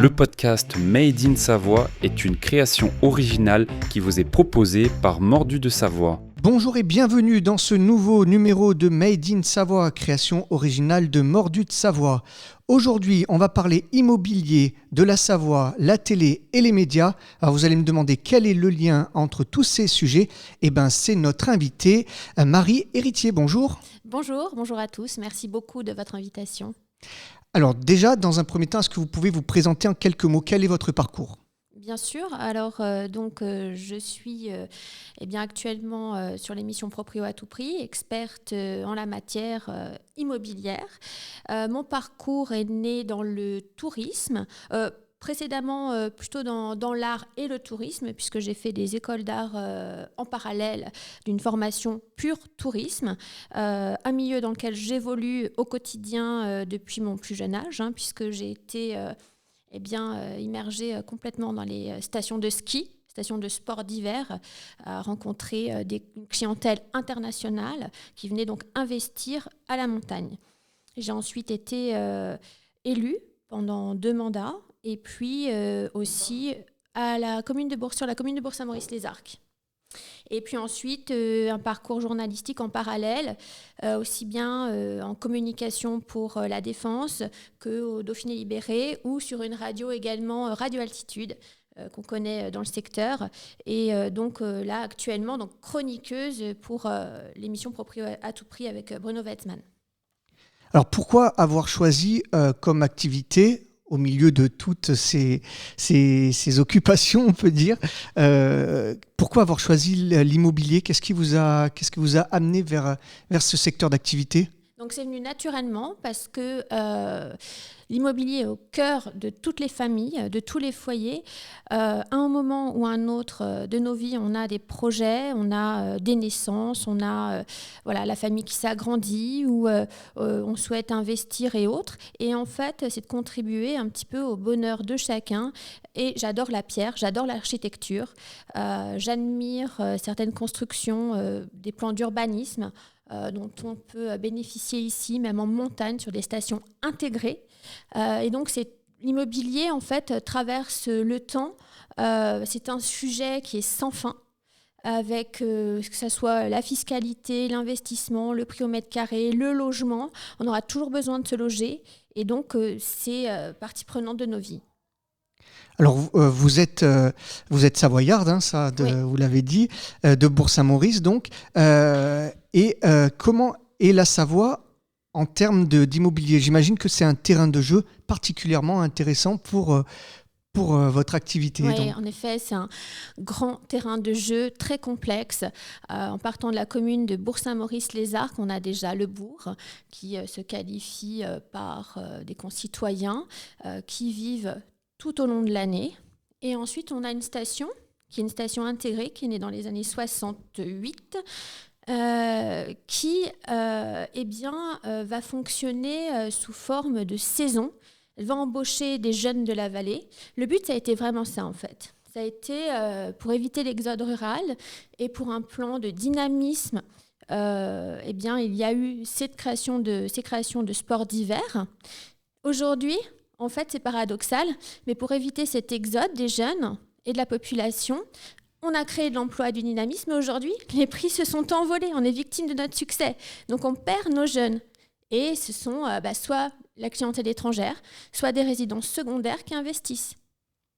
Le podcast Made in Savoie est une création originale qui vous est proposée par Mordu de Savoie. Bonjour et bienvenue dans ce nouveau numéro de Made in Savoie, création originale de Mordu de Savoie. Aujourd'hui, on va parler immobilier, de la Savoie, la télé et les médias. Alors vous allez me demander quel est le lien entre tous ces sujets. Eh bien, c'est notre invitée, Marie Héritier. Bonjour. Bonjour à tous. Merci beaucoup de votre invitation. Alors déjà, dans un premier temps, est-ce que vous pouvez vous présenter en quelques mots? Quel est votre parcours? Bien sûr. Alors, je suis actuellement sur l'émission Proprio à tout prix, experte en la matière immobilière. Mon parcours est né dans le tourisme. Précédemment, plutôt dans l'art et le tourisme, puisque j'ai fait des écoles d'art en parallèle d'une formation pure tourisme, un milieu dans lequel j'évolue au quotidien depuis mon plus jeune âge, puisque j'ai été immergée complètement dans les stations de ski, stations de sport d'hiver, à rencontrer une clientèle internationale qui venait donc investir à la montagne. J'ai ensuite été élue pendant 2 mandats, et puis aussi à la commune de Bourg-Saint-Maurice-les-Arcs. Et puis ensuite, un parcours journalistique en parallèle, aussi bien en communication pour la Défense qu'au Dauphiné Libéré, ou sur une radio également, Radio Altitude, qu'on connaît dans le secteur. Et là, actuellement, chroniqueuse pour l'émission Proprio à tout prix avec Bruno Wetzmann. Alors pourquoi avoir choisi comme activité, au milieu de toutes ces occupations, on peut dire, pourquoi avoir choisi l'immobilier? Qu'est-ce qui vous a amené vers ce secteur d'activité? Donc c'est venu naturellement parce que l'immobilier est au cœur de toutes les familles, de tous les foyers. À un moment ou à un autre de nos vies, on a des projets, on a des naissances, on a la famille qui s'agrandit ou on souhaite investir et autres. Et en fait, c'est de contribuer un petit peu au bonheur de chacun. Et j'adore la pierre, j'adore l'architecture. J'admire certaines constructions, des plans d'urbanisme, dont on peut bénéficier ici, même en montagne, sur des stations intégrées. Et donc, l'immobilier, en fait, traverse le temps. C'est un sujet qui est sans fin, avec que ce soit la fiscalité, l'investissement, le prix au mètre carré, le logement. On aura toujours besoin de se loger. Et donc, c'est partie prenante de nos vies. Alors, vous êtes savoyarde, Oui. Vous l'avez dit, de Bourg-Saint-Maurice, donc. Comment est la Savoie en termes d'immobilier? J'imagine que c'est un terrain de jeu particulièrement intéressant pour votre activité. Oui, en effet, c'est un grand terrain de jeu très complexe. En partant de la commune de Bourg-Saint-Maurice-les-Arcs, on a déjà le bourg qui se qualifie par des concitoyens qui vivent tout au long de l'année. Et ensuite, on a une station qui est une station intégrée qui est née dans les années 68, qui va fonctionner sous forme de saison. Elle va embaucher des jeunes de la vallée. Le but, ça a été vraiment ça, en fait. Ça a été pour éviter l'exode rural et pour un plan de dynamisme. Il y a eu ces créations de sports d'hiver. Aujourd'hui, en fait, c'est paradoxal, mais pour éviter cet exode des jeunes et de la population, on a créé de l'emploi et du dynamisme, mais aujourd'hui, les prix se sont envolés. On est victime de notre succès. Donc, on perd nos jeunes. Et ce sont soit la clientèle étrangère, soit des résidences secondaires qui investissent.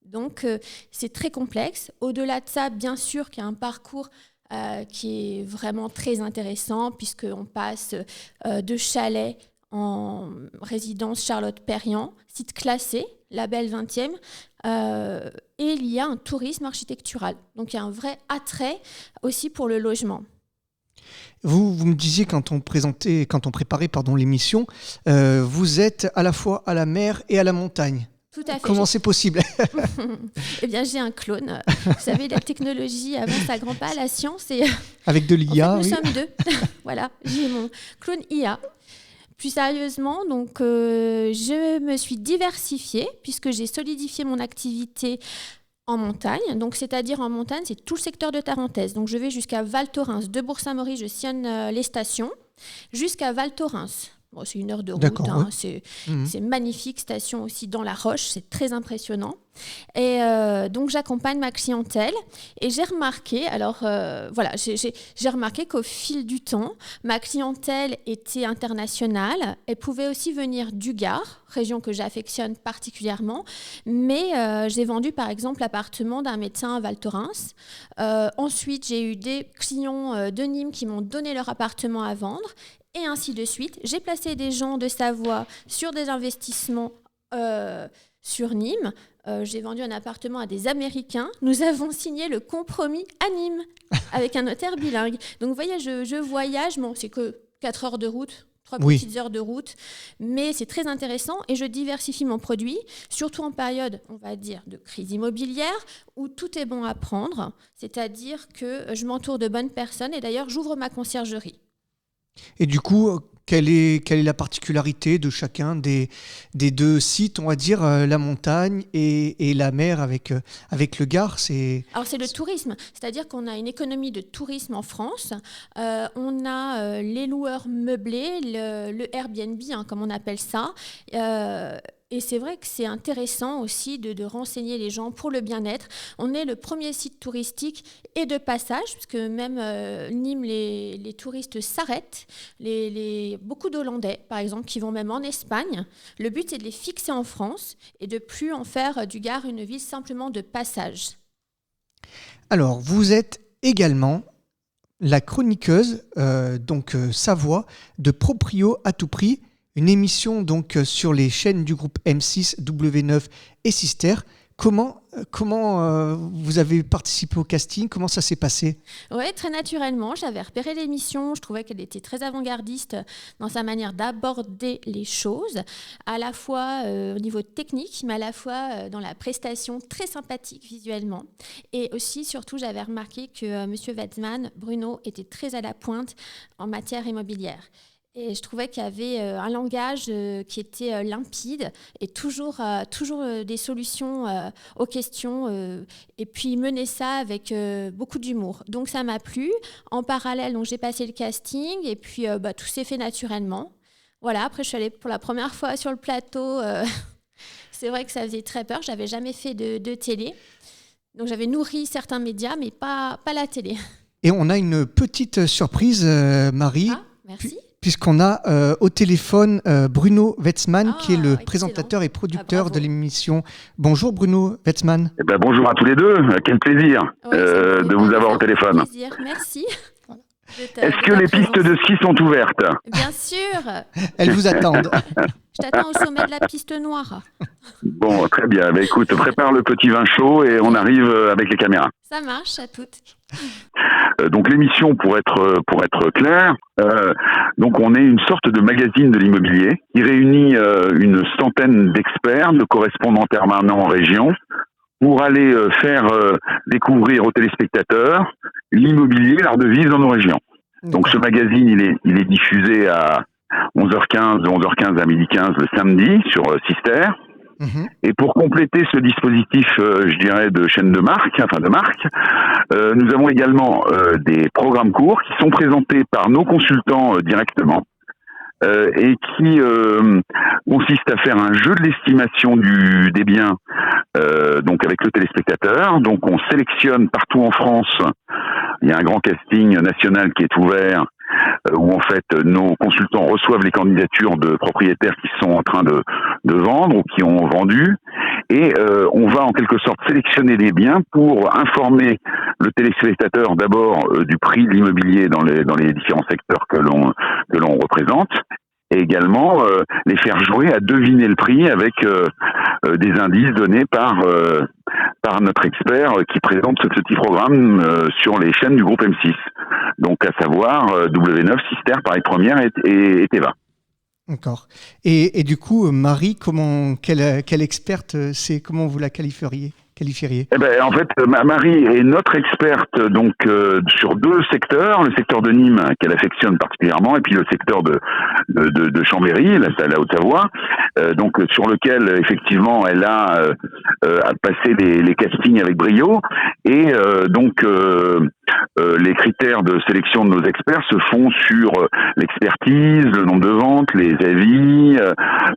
Donc, c'est très complexe. Au-delà de ça, bien sûr qu'il y a un parcours qui est vraiment très intéressant, puisqu'on passe de chalet en résidence Charlotte-Perriand, site classé, label 20e, et il y a un tourisme architectural. Donc il y a un vrai attrait aussi pour le logement. Vous me disiez quand on préparait l'émission, vous êtes à la fois à la mer et à la montagne. Tout à fait. Comment c'est possible? Eh bien, j'ai un clone. Vous savez, la technologie avance à grands pas, la science. Et avec de l'IA, en fait, nous sommes deux. Voilà, j'ai mon clone IA. Plus sérieusement, je me suis diversifiée puisque j'ai solidifié mon activité en montagne. Donc, c'est-à-dire en montagne, c'est tout le secteur de Tarentaise. Donc, je vais jusqu'à Val Thorens. De Bourg-Saint-Maurice, je sillonne les stations jusqu'à Val Thorens. Bon, c'est 1 heure de route, D'accord, c'est oui. c'est magnifique, station aussi dans la Roche, c'est très impressionnant. Et donc j'accompagne ma clientèle et j'ai remarqué, j'ai remarqué qu'au fil du temps, ma clientèle était internationale. Elle pouvait aussi venir du Gard, région que j'affectionne particulièrement, mais j'ai vendu par exemple l'appartement d'un médecin à Val Thorens. Ensuite, j'ai eu des clients de Nîmes qui m'ont donné leur appartement à vendre. Et ainsi de suite. J'ai placé des gens de Savoie sur des investissements sur Nîmes. J'ai vendu un appartement à des Américains. Nous avons signé le compromis à Nîmes avec un notaire bilingue. Donc vous voyez, je voyage. Bon, c'est que 4 heures de route, 3 Oui. petites heures de route. Mais c'est très intéressant et je diversifie mon produit, surtout en période, on va dire, de crise immobilière où tout est bon à prendre. C'est-à-dire que je m'entoure de bonnes personnes et d'ailleurs, j'ouvre ma conciergerie. Et du coup, quelle est la particularité de chacun des deux sites, on va dire, la montagne et la mer avec le Gard Alors c'est le tourisme, c'est-à-dire qu'on a une économie de tourisme en France. On a les loueurs meublés, le Airbnb, comme on appelle ça. Et c'est vrai que c'est intéressant aussi de renseigner les gens pour le bien-être. On est le premier site touristique et de passage, puisque même Nîmes, les touristes s'arrêtent. Beaucoup d'Hollandais, par exemple, qui vont même en Espagne. Le but, c'est de les fixer en France et de plus en faire du Gard une ville simplement de passage. Alors, vous êtes également la chroniqueuse Savoie de Proprio à tout prix, une émission donc sur les chaînes du groupe M6, W9 et Sister. Comment vous avez participé au casting? Comment ça s'est passé? Oui, très naturellement. J'avais repéré l'émission. Je trouvais qu'elle était très avant-gardiste dans sa manière d'aborder les choses, à la fois au niveau technique, mais à la fois dans la prestation, très sympathique visuellement. Et aussi, surtout, j'avais remarqué que M. Wetzmann, Bruno, était très à la pointe en matière immobilière. Et je trouvais qu'il y avait un langage qui était limpide et toujours des solutions aux questions. Et puis, il menait ça avec beaucoup d'humour. Donc, ça m'a plu. En parallèle, donc, j'ai passé le casting et puis tout s'est fait naturellement. Voilà, après, je suis allée pour la première fois sur le plateau. C'est vrai que ça faisait très peur. Je n'avais jamais fait de télé. Donc, j'avais nourri certains médias, mais pas la télé. Et on a une petite surprise, Marie. Ah, merci. Puisqu'on a au téléphone Bruno Wetzmann, qui est le excellent. présentateur et producteur de l'émission. Bonjour Bruno Wetzmann. Bonjour à tous les deux, quel plaisir de vous avoir au téléphone. Plaisir. Merci. Est-ce que les pistes de ski sont ouvertes? Bien sûr. Elles vous attendent. Je t'attends au sommet de la piste noire. Bon, très bien. Écoute, prépare le petit vin chaud et on arrive avec les caméras. Ça marche, à toutes. Donc l'émission, pour être clair, donc on est une sorte de magazine de l'immobilier qui réunit une centaine d'experts, de correspondants permanents en région, pour aller faire découvrir aux téléspectateurs l'immobilier, l'art de vivre dans nos régions. Donc ce magazine, il est diffusé à 11h15, de 11h15 à 12h15 le samedi sur Sister. Mmh. Et pour compléter ce dispositif, je dirais, de chaîne de marque, nous avons également des programmes courts qui sont présentés par nos consultants directement et qui consistent à faire un jeu de l'estimation des biens donc avec le téléspectateur. Donc on sélectionne partout en France, il y a un grand casting national qui est ouvert où en fait nos consultants reçoivent les candidatures de propriétaires qui sont en train de vendre ou qui ont vendu et on va en quelque sorte sélectionner des biens pour informer le téléspectateur d'abord du prix de l'immobilier dans les différents secteurs que l'on représente et également les faire jouer à deviner le prix avec des indices donnés par notre expert qui présente ce petit programme sur les chaînes du groupe M6. Donc à savoir W9, Sister, Paris Première et Teva. D'accord. Et du coup, Marie, quelle experte c'est? Comment vous la qualifieriez? qualifieriez? Eh ben, en fait, Marie est notre experte donc sur deux secteurs, le secteur de Nîmes qu'elle affectionne particulièrement, et puis le secteur de Chambéry, la Haute-Savoie, donc sur lequel effectivement elle a passé les castings avec brio, et les critères de sélection de nos experts se font sur l'expertise, le nombre de ventes, les avis,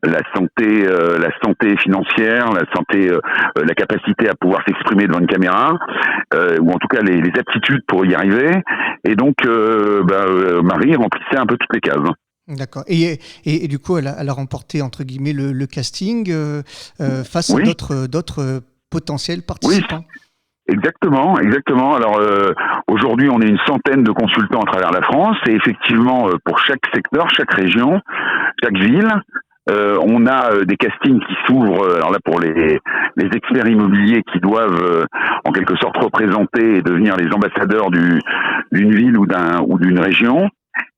la santé financière, la capacité à pouvoir s'exprimer devant une caméra, ou en tout cas les aptitudes pour y arriver. Et donc, Marie remplissait un peu toutes les cases. D'accord. Et du coup, elle a remporté, entre guillemets, le casting face Oui. à d'autres potentiels participants. Oui. Exactement. Alors aujourd'hui, on est une centaine de consultants à travers la France, et effectivement, pour chaque secteur, chaque région, chaque ville, on a des castings qui s'ouvrent. Alors là, pour les experts immobiliers qui doivent en quelque sorte représenter et devenir les ambassadeurs d'une ville ou d'une région.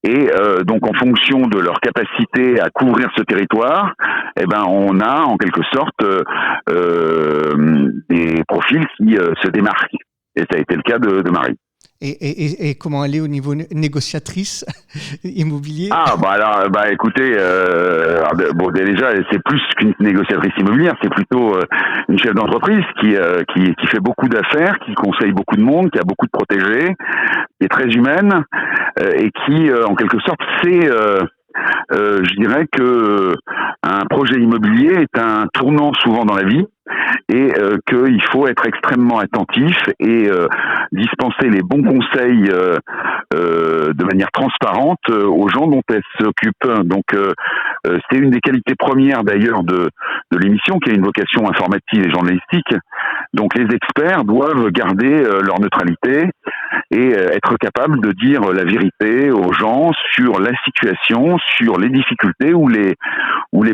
Et donc, en fonction de leur capacité à couvrir ce territoire, on a en quelque sorte des profils qui se démarquent. Et ça a été le cas de Marie. Et comment elle est au niveau négociatrice immobilier? Écoutez, déjà, c'est plus qu'une négociatrice immobilière, c'est plutôt une chef d'entreprise qui fait beaucoup d'affaires, qui conseille beaucoup de monde, qui a beaucoup de protégés, qui est très humaine, et qui, en quelque sorte, sait, je dirais que un projet immobilier est un tournant souvent dans la vie, et qu'il faut être extrêmement attentif et dispenser les bons conseils de manière transparente aux gens dont elle s'occupe. Donc c'est une des qualités premières d'ailleurs de l'émission, qui a une vocation informative et journalistique. Donc les experts doivent garder leur neutralité et être capables de dire la vérité aux gens sur la situation, sur les difficultés ou les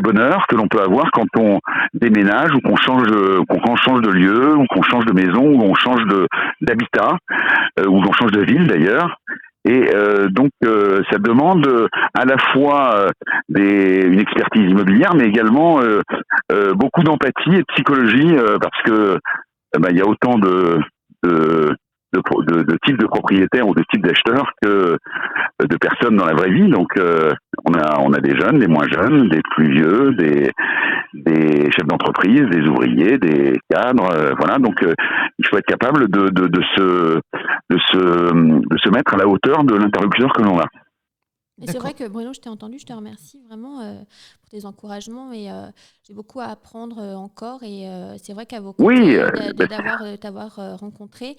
bonheurs que l'on peut avoir quand on déménage, ou qu'on change de lieu, ou qu'on change de maison, ou on change d'habitat, ou qu'on change de ville d'ailleurs. Et donc ça demande à la fois une expertise immobilière, mais également beaucoup d'empathie et de psychologie, parce que il y a autant de types de propriétaires ou de types d'acheteurs que de personnes dans la vraie vie. Donc on a des jeunes, des moins jeunes, des plus vieux, des chefs d'entreprise, des ouvriers, des cadres, voilà. Donc il faut être capable de se mettre à la hauteur de l'interlocuteur que l'on a. Et c'est vrai que Bruno, je t'ai entendu, je te remercie vraiment pour tes encouragements, et j'ai beaucoup à apprendre encore, et c'est vrai qu'à vos côtés, t'avoir rencontré,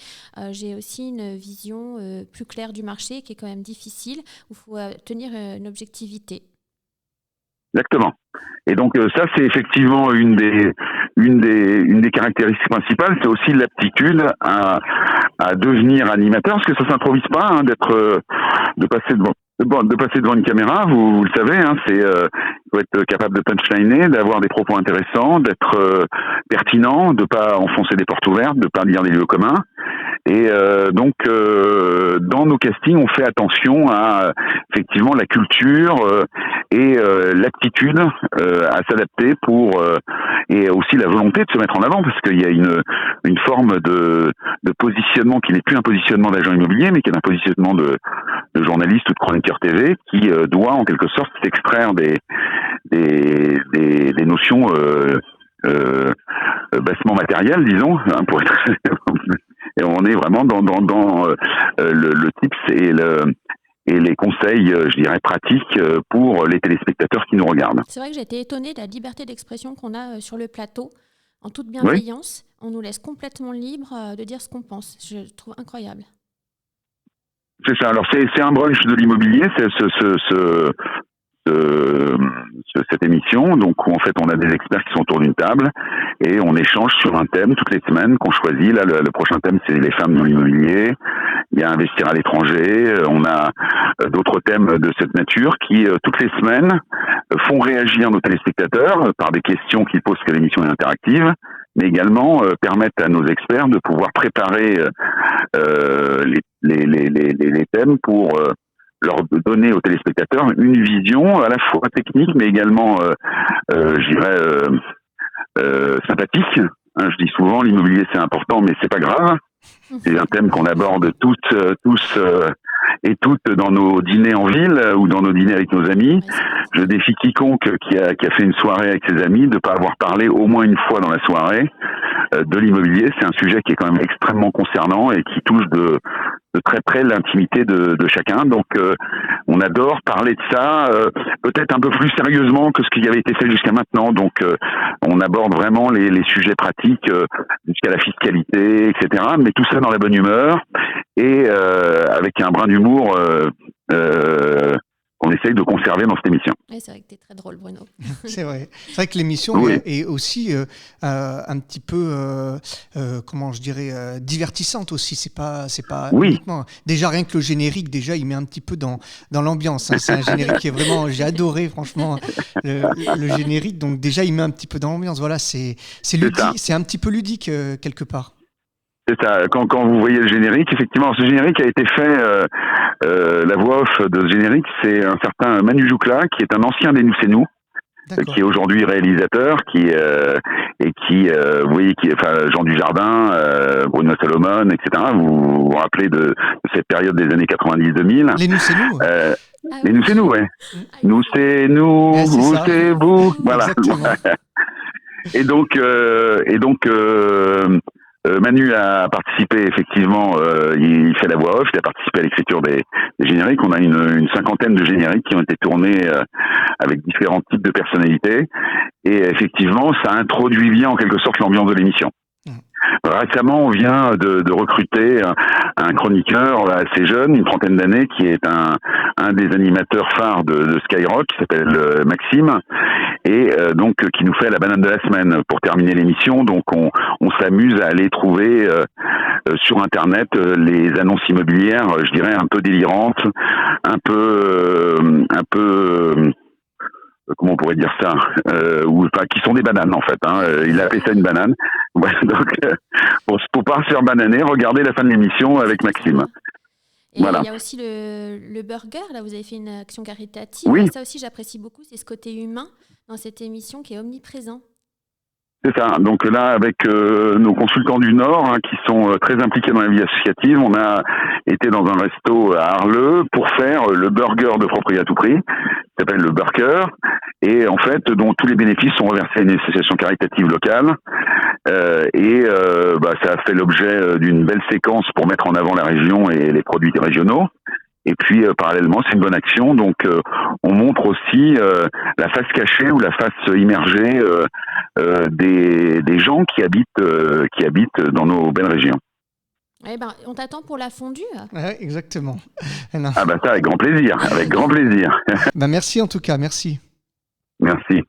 j'ai aussi une vision plus claire du marché, qui est quand même difficile, où il faut tenir une objectivité. Exactement. Et donc ça, c'est effectivement une des caractéristiques principales, c'est aussi l'aptitude à devenir animateur, parce que ça s'improvise pas, de passer devant une caméra, vous le savez, il faut être capable de punchliner, d'avoir des propos intéressants, d'être pertinent, de pas enfoncer des portes ouvertes, de pas dire des lieux communs. Et donc dans nos castings, on fait attention à effectivement la culture et l'aptitude à s'adapter et aussi la volonté de se mettre en avant, parce qu'il y a une forme de positionnement qui n'est plus un positionnement d'agent immobilier, mais qui est un positionnement de journaliste ou de chroniqueur TV, qui doit en quelque sorte s'extraire des notions bassement matérielles, disons, pour être et on est vraiment dans le tips et les conseils, je dirais, pratiques pour les téléspectateurs qui nous regardent. C'est vrai que j'ai été étonnée de la liberté d'expression qu'on a sur le plateau, en toute bienveillance. Oui. On nous laisse complètement libre de dire ce qu'on pense. Je trouve incroyable. C'est ça. Alors c'est un brunch de l'immobilier, c'est cette émission, donc où en fait on a des experts qui sont autour d'une table et on échange sur un thème toutes les semaines qu'on choisit. Là, le prochain thème, c'est les femmes dans l'immobilier. Il y a investir à l'étranger. On a d'autres thèmes de cette nature qui toutes les semaines font réagir nos téléspectateurs par des questions qu'ils posent, que l'émission est interactive, mais également permettent à nos experts de pouvoir préparer les thèmes pour leur donner aux téléspectateurs une vision à la fois technique, mais également, je dirais, sympathique, Hein, je dis souvent, l'immobilier c'est important, mais c'est pas grave. C'est un thème qu'on aborde tous et toutes dans nos dîners en ville ou dans nos dîners avec nos amis. Je défie quiconque qui a fait une soirée avec ses amis de ne pas avoir parlé au moins une fois dans la soirée de l'immobilier. C'est un sujet qui est quand même extrêmement concernant et qui touche de très près l'intimité de chacun. Donc on adore parler de ça, peut-être un peu plus sérieusement que ce qui avait été fait jusqu'à maintenant. Donc on aborde vraiment les sujets pratiques jusqu'à la fiscalité, etc. Mais tout ça dans la bonne humeur et avec un brin d'humour qu'on essaye de conserver dans cette émission. Oui, c'est vrai que tu es très drôle, Bruno. C'est vrai. C'est vrai que l'émission est aussi un petit peu, comment je dirais, divertissante aussi. C'est pas uniquement. Déjà, rien que le générique, il met un petit peu dans l'ambiance. Hein. C'est un générique qui est vraiment. J'ai adoré, franchement, le générique. Donc, déjà, il met un petit peu dans l'ambiance. Voilà, c'est ludique. C'est un petit peu ludique, quelque part. C'est ça. Quand vous voyez le générique, effectivement, ce générique a été fait. La voix off de ce générique, c'est un certain Manu Joucla, qui est un ancien des Nous c'est nous, qui est aujourd'hui réalisateur, vous voyez, Jean Dujardin, Bruno Salomon, etc. Vous vous rappelez de cette période des années 90-2000. Les Nous c'est nous. Les Nous c'est nous, ouais. Nous c'est nous, vous c'est vous. Voilà. Et donc, Manu a participé effectivement, il fait la voix off, il a participé à l'écriture des génériques. On a une cinquantaine de génériques qui ont été tournés avec différents types de personnalités et effectivement ça introduit bien en quelque sorte l'ambiance de l'émission. Récemment, on vient de recruter un chroniqueur assez jeune, une trentaine d'années, qui est un des animateurs phares de Skyrock, qui s'appelle Maxime, et donc qui nous fait la banane de la semaine pour terminer l'émission. Donc on s'amuse à aller trouver sur Internet les annonces immobilières, je dirais un peu délirantes, un peu comment on pourrait dire ça, qui sont des bananes en fait. Hein. Il a appelé ça une banane. Ouais, donc, pour pas se faire bananer, regardez la fin de l'émission avec Maxime. Et il y a aussi le burger. Là, vous avez fait une action caritative. Oui. Ça aussi, j'apprécie beaucoup. C'est ce côté humain dans cette émission qui est omniprésent. C'est ça. Donc là, avec nos consultants du Nord, qui sont très impliqués dans la vie associative, on a été dans un resto à Arleux pour faire le burger de Propriété à tout prix, qui s'appelle le Burger, et en fait, dont tous les bénéfices sont reversés à une association caritative locale. Ça a fait l'objet d'une belle séquence pour mettre en avant la région et les produits régionaux. Et puis, parallèlement, c'est une bonne action. Donc, on montre aussi la face cachée ou la face immergée des gens qui habitent dans nos belles régions. Eh ben, on t'attend pour la fondue. Ouais, exactement. Ah bah ça, avec grand plaisir, avec grand plaisir. Merci en tout cas, merci. Merci.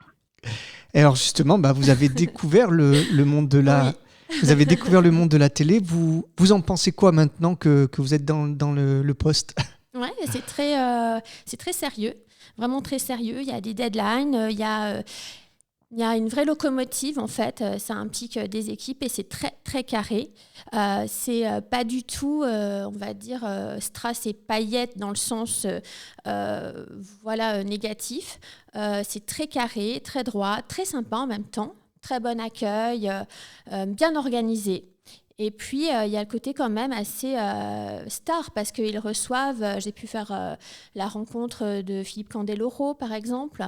Et alors justement, vous avez découvert le monde de la... Oui. Vous avez découvert le monde de la télé. Vous en pensez quoi maintenant que vous êtes dans le poste ? Ouais, c'est très sérieux, vraiment très sérieux. Il y a des deadlines, il y a une vraie locomotive en fait. Ça implique des équipes et c'est très très carré. C'est pas du tout, on va dire, strass et paillettes dans le sens négatif. C'est très carré, très droit, très sympa en même temps. Très bon accueil, bien organisé. Et puis, il y a le côté quand même assez star parce qu'ils reçoivent, j'ai pu faire la rencontre de Philippe Candeloro, par exemple.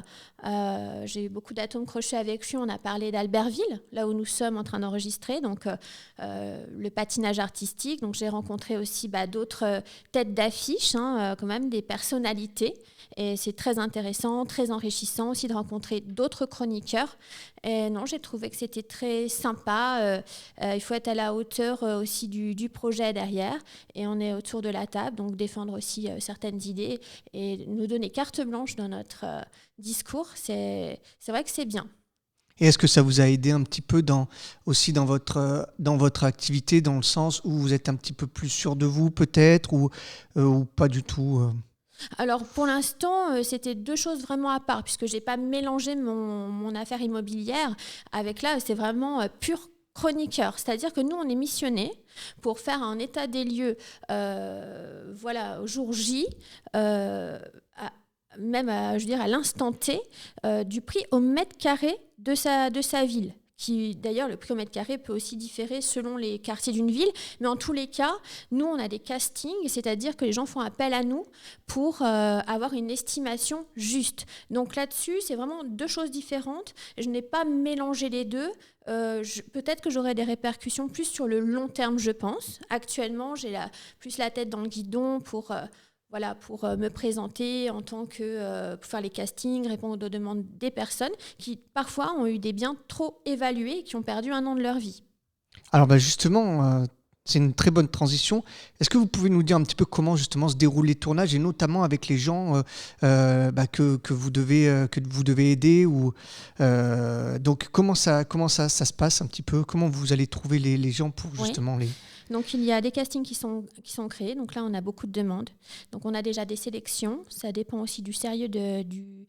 J'ai eu beaucoup d'atomes crochés avec lui. On a parlé d'Albertville, là où nous sommes en train d'enregistrer, donc le patinage artistique. Donc, j'ai rencontré aussi d'autres têtes d'affiche, quand même des personnalités. Et c'est très intéressant, très enrichissant aussi de rencontrer d'autres chroniqueurs. Et non, j'ai trouvé que c'était très sympa. Il faut être à la hauteur aussi du projet derrière. Et on est autour de la table, donc défendre aussi certaines idées et nous donner carte blanche dans notre discours. C'est vrai que c'est bien. Et est-ce que ça vous a aidé un petit peu dans votre activité, dans le sens où vous êtes un petit peu plus sûr de vous peut-être ou pas du tout Alors, pour l'instant, c'était deux choses vraiment à part, puisque je n'ai pas mélangé mon affaire immobilière avec là, c'est vraiment pur chroniqueur. C'est-à-dire que nous, on est missionnés pour faire un état des lieux au jour J, même à l'instant T, du prix au mètre carré de sa ville, D'ailleurs, le prix au mètre carré peut aussi différer selon les quartiers d'une ville. Mais en tous les cas, nous, on a des castings, c'est-à-dire que les gens font appel à nous pour avoir une estimation juste. Donc là-dessus, c'est vraiment deux choses différentes. Je n'ai pas mélangé les deux. Peut-être que j'aurai des répercussions plus sur le long terme, je pense. Actuellement, j'ai plus la tête dans le guidon pour me présenter en tant que pour faire les castings, répondre aux demandes des personnes qui parfois ont eu des biens trop évalués et qui ont perdu 1 an de leur vie. Alors justement, c'est une très bonne transition. Est-ce que vous pouvez nous dire un petit peu comment justement se déroulent les tournages et notamment avec les gens que vous devez aider donc comment ça se passe un petit peu? Comment vous allez trouver les gens pour justement les... Donc, il y a des castings qui sont créés. Donc là, on a beaucoup de demandes. Donc, on a déjà des sélections. Ça dépend aussi du sérieux du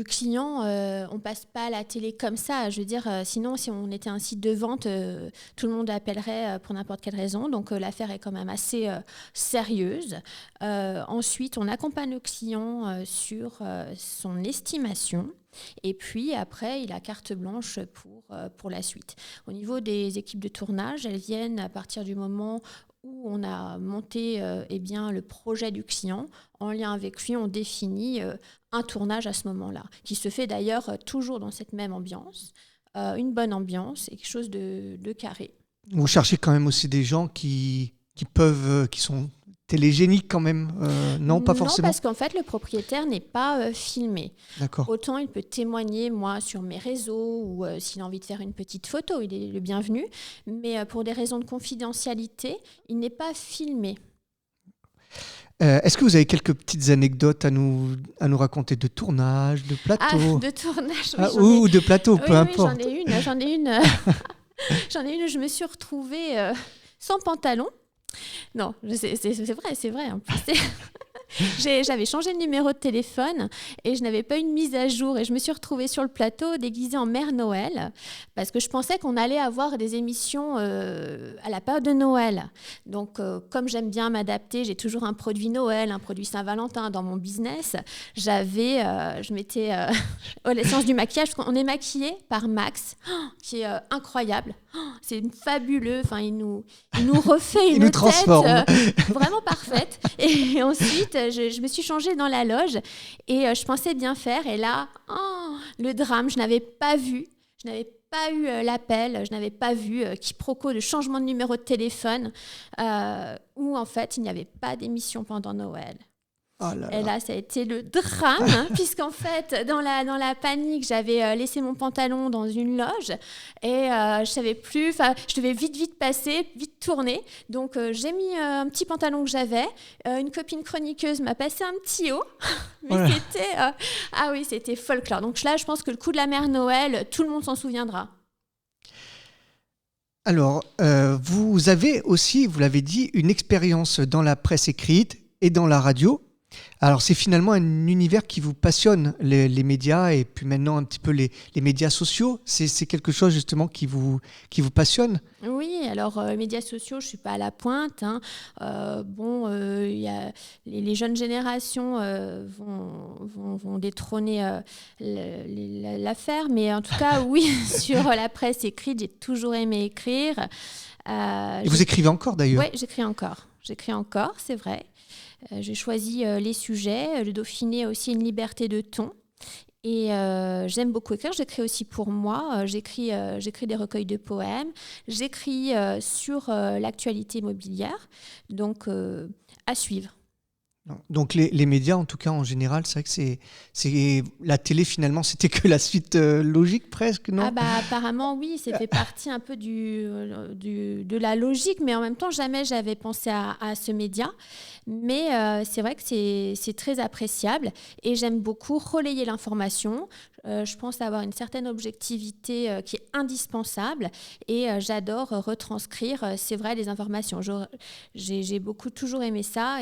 client. On ne passe pas à la télé comme ça. Je veux dire, sinon, si on était un site de vente, tout le monde appellerait pour n'importe quelle raison. Donc, l'affaire est quand même assez sérieuse. Ensuite, on accompagne le client sur son estimation. Et puis après, il a carte blanche pour la suite. Au niveau des équipes de tournage, elles viennent à partir du moment où on a monté le projet du client. En lien avec lui, on définit un tournage à ce moment-là, qui se fait d'ailleurs toujours dans cette même ambiance, une bonne ambiance et quelque chose de carré. Vous cherchez quand même aussi des gens qui sont télégéniques quand même, non, pas forcément. Non, parce qu'en fait, le propriétaire n'est pas filmé. D'accord. Autant il peut témoigner, moi, sur mes réseaux, ou s'il a envie de faire une petite photo, il est le bienvenu. Mais pour des raisons de confidentialité, il n'est pas filmé. Est-ce que vous avez quelques petites anecdotes à nous raconter de tournage, de plateau? De tournage, oui, ou de plateau, peu importe. Oui, j'en ai une. J'en ai une où je me suis retrouvée sans pantalon. Non, c'est vrai. En plus, j'avais changé de numéro de téléphone et je n'avais pas une mise à jour. Et je me suis retrouvée sur le plateau déguisée en Mère Noël parce que je pensais qu'on allait avoir des émissions à la période de Noël. Donc, comme j'aime bien m'adapter, j'ai toujours un produit Noël, un produit Saint-Valentin dans mon business. Je mettais l'essence du maquillage. On est maquillé par Max, qui est incroyable. C'est fabuleux. Enfin, il nous refait une tête vraiment parfaite. Et ensuite, je me suis changée dans la loge et je pensais bien faire. Et là, le drame, je n'avais pas vu. Je n'avais pas eu l'appel, je n'avais pas vu quiproquo de changement de numéro de téléphone où en fait, il n'y avait pas d'émission pendant Noël. Oh là là. Et là, ça a été le drame, puisqu'en fait, dans la panique, j'avais laissé mon pantalon dans une loge et je savais plus, je devais vite passer, vite tourner. Donc, j'ai mis un petit pantalon que j'avais. Une copine chroniqueuse m'a passé un petit haut, mais c'était folklore. Donc là, je pense que le coup de la Mère Noël, tout le monde s'en souviendra. Alors, vous avez aussi, vous l'avez dit, une expérience dans la presse écrite et dans la radio. Alors, c'est finalement un univers qui vous passionne, les médias, et puis maintenant un petit peu les médias sociaux. C'est quelque chose justement qui vous passionne? Oui, alors les médias sociaux, je ne suis pas à la pointe. Y a les jeunes générations vont détrôner l'affaire, mais en tout cas, oui, sur la presse écrite, j'ai toujours aimé écrire. Et vous écrivez encore d'ailleurs? Oui, j'écris encore, c'est vrai. J'ai choisi les sujets. Le Dauphiné a aussi une liberté de ton. Et j'aime beaucoup écrire. J'écris aussi pour moi. J'écris des recueils de poèmes. J'écris sur l'actualité immobilière. Donc, à suivre. Donc les médias, en tout cas en général, c'est vrai que c'est la télé finalement, c'était que la suite logique presque, non? Apparemment oui, ça fait partie un peu de la logique, mais en même temps jamais j'avais pensé à ce média. Mais c'est vrai que c'est très appréciable et j'aime beaucoup relayer l'information. Je pense avoir une certaine objectivité qui est indispensable et j'adore retranscrire, c'est vrai, les informations. J'ai toujours aimé ça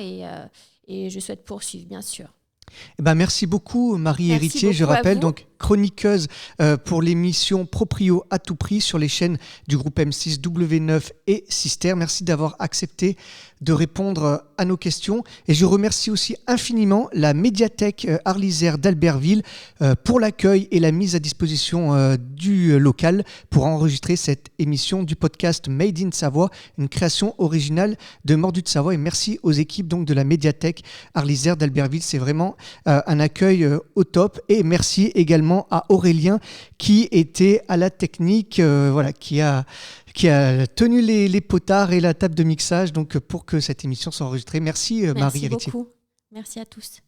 et je souhaite poursuivre, bien sûr. Merci beaucoup, Marie Héritier. Je rappelle donc chroniqueuse pour l'émission Proprio à tout prix sur les chaînes du groupe M6, W9 et Sister. Merci d'avoir accepté de répondre à nos questions. Et je remercie aussi infiniment la médiathèque Arlisère d'Albertville pour l'accueil et la mise à disposition du local pour enregistrer cette émission du podcast Made in Savoie, une création originale de Mordu de Savoie. Et merci aux équipes donc de la médiathèque Arlisère d'Albertville. C'est vraiment un accueil au top. Et merci également à Aurélien qui était à la technique, qui a tenu les potards et la table de mixage donc pour que cette émission soit enregistrée. Merci Marie-Héritier. Merci beaucoup. Merci à tous.